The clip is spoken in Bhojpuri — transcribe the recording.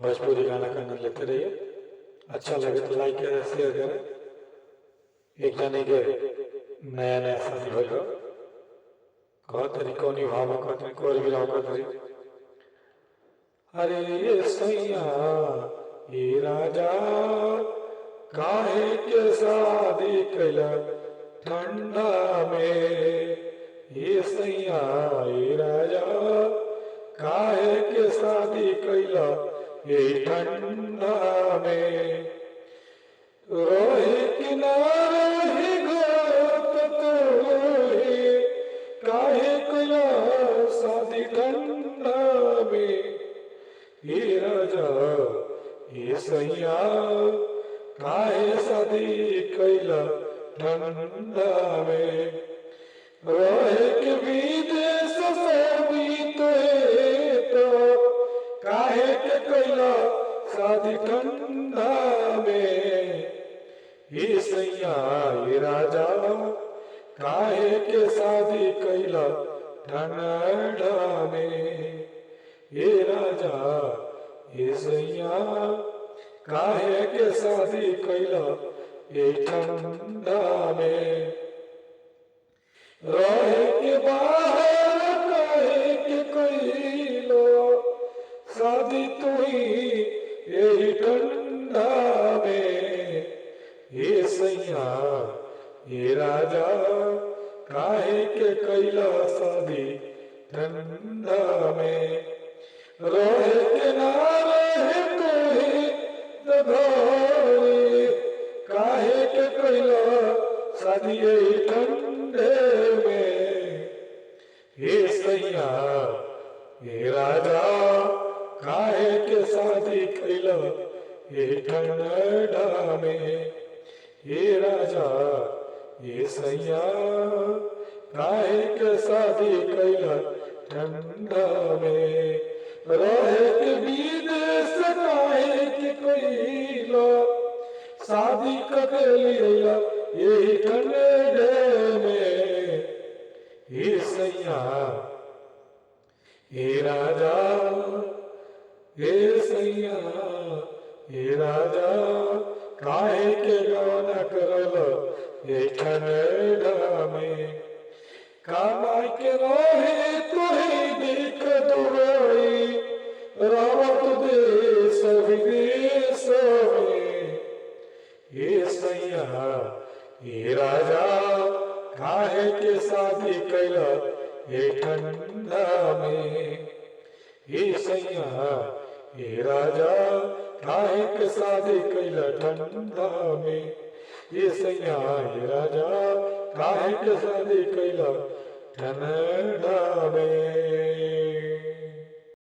भोजपुरी गाना का आनंद लेते रहिए। अच्छा लगे तो लाइक करें, शेयर करें। एक जने के नया नया शादी भइल बा, कहत तरी कौनी भाव में कहत तरी कोर भी रहो कहत तरी, अरे ये सैया ये राजा काहे के शादी कैला ठंडा में। ये सैया ये राजा काहे के शादी कैला ये ठंडा में। रोहे किनारे गोत तोहे काहे कैला शादी ठंडा में। ये राजा ये सैया काहे शादी कैला ठंडा में। रोहे के विदेश से बीते तो काहे के कैला शादी ठंडा में। ये सैया ये राजा काहे के शादी कैला ठंडा में। ये राजा ये सैया काहे के शादी कैला ये ठंडा में। रहे के बाहर काहे के कैलो शादी तुही यही ठंडा में। ये सैया ये राजा काहे के कैला शादी ठंडा में। रहे के ना रहे तुही दघोरी काहे के कैला शादी यही ठंडे में। ये सैया ये राजा काहे के शादी कैला ये ठंडा में। ये राजा ये सैया काहे के शादी कैला ठंडा में। रहे के विदेश काहे के कैला शादी कर लिया यही ठंडे में। ये सैया ये राजा ये सैया ये राजा काहे के गाना करल ये ठंडा में। कमाई के रहे तुही देख दुबई रहत देश विदेश में। ये सैया ये राजा काहे के शादी कैला ये ठंडा में। ये सैया ये राजा काहे के शादी कैला ठंडा में। ये सैया ये राजा काहे के शादी कैला ठंडा में।